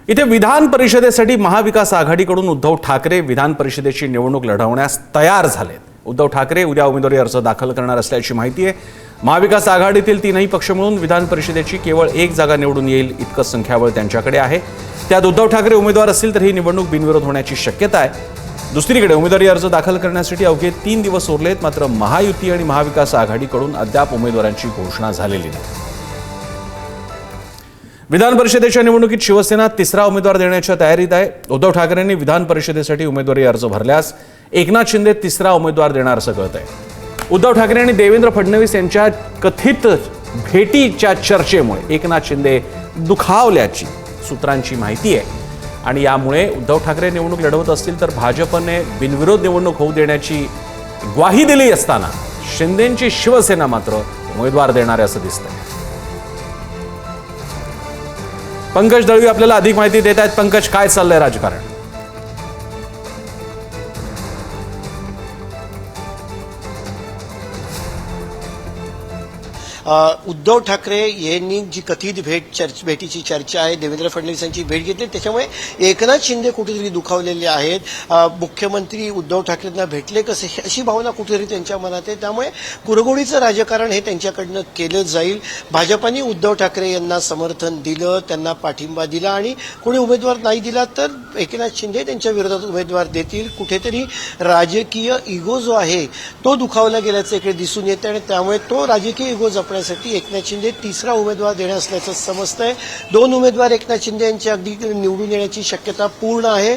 इथे विधान परिषदेसाठी महाविकास आघाडीकडून उद्धव ठाकरे विधान परिषदेची निवडणूक लढवण्यास तयार झालेत। उद्धव ठाकरे उद्या उमेदवारी अर्ज दाखल करणार असल्याची माहिती आहे। महाविकास आघाडीतील तीनही पक्ष मिळून विधान परिषदेची केवळ एक जागा निवडून येईल इतकं संख्याबळ त्यांच्याकडे आहे। त्यात उद्धव ठाकरे उमेदवार असतील तर ही निवडणूक बिनविरोध होण्याची शक्यता आहे। दुसरीकडे उमेदवारी अर्ज दाखल करण्यासाठी अवघे 3 दिवस उरलेत, मात्र महायुती आणि महाविकास आघाडीकडून अद्याप उमेदवारांची घोषणा झालेली नाही। विधान परिषदेच्या निवडणुकीत शिवसेना तिसरा उमेदवार देण्याच्या तयारीत आहे। उद्धव ठाकरेंनी विधान परिषदेसाठी उमेदवारी अर्ज भरल्यास एकनाथ शिंदे तिसरा उमेदवार देणार असं कळतंय। उद्धव ठाकरे आणि देवेंद्र फडणवीस यांच्या कथित भेटीच्या चर्चेमुळे एकनाथ शिंदे दुखावल्याची सूत्रांची माहिती आहे आणि यामुळे उद्धव ठाकरे निवडणूक लढवत असतील तर भाजपने बिनविरोध निवडणूक होऊ देण्याची ग्वाही दिली असताना शिंदेंची शिवसेना मात्र उमेदवार देणार असं दिसतंय। पंकज दळवी आपल्याला अधिक माहिती देत आहेत। पंकज, काय चाललंय राजकारण? उद्धव ठाकरे यांनी जी कथित भेटीची चर्चा आहे, देवेंद्र फडणवीस यांची भेट घेतली, त्याच्यामुळे एकनाथ शिंदे कुठेतरी दुखावलेले आहेत। मुख्यमंत्री उद्धव ठाकरेंना भेटले कसे अशी भावना कुठेतरी त्यांच्या मनात आहे। त्यामुळे कुरघोडीचं राजकारण हे त्यांच्याकडनं केलं जाईल। भाजपाने उद्धव ठाकरे यांना समर्थन दिलं, त्यांना पाठिंबा दिला आणि कोणी उमेदवार नाही दिला तर एकनाथ शिंदे त्यांच्या विरोधात उमेदवार देतील। कुठेतरी राजकीय इगो जो आहे तो दुखावला गेल्याचं इकडे दिसून येतं आणि त्यामुळे तो राजकीय इगो जपण्यासाठी एकनाथ शिंदे तिसरा उमेदवार देणार असल्याचं समजतंय। 2 उमेदवार एकनाथ शिंदे यांची अगदी निवडून येण्याची शक्यता पूर्ण आहे।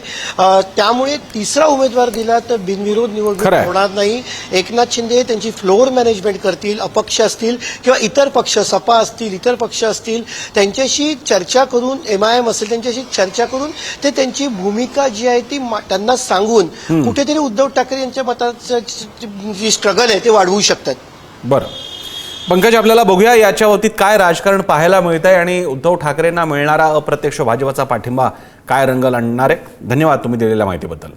त्यामुळे तिसरा उमेदवार दिला तर बिनविरोध निवडणूक होणार नाही। एकनाथ शिंदे त्यांची फ्लोअर मॅनेजमेंट करतील, अपक्ष असतील किंवा इतर पक्ष सपा असतील, इतर पक्ष असतील, त्यांच्याशी चर्चा करून MIM असेल त्यांच्याशी चर्चा करून ते त्यांची भूमिका जी आहे ती त्यांना सांगून कुठेतरी उद्धव ठाकरे यांच्या मताचं जी स्ट्रगल आहे ते वाढवू शकतात। बरं पंकज, आपल्याला बघूया याच्या बाबतीत काय राजकारण पाहायला मिळत आहे आणि उद्धव ठाकरेंना मिळणारा अप्रत्यक्ष भाजपचा पाठिंबा काय रंग आणणार आहे। धन्यवाद तुम्ही दिलेल्या माहितीबद्दल।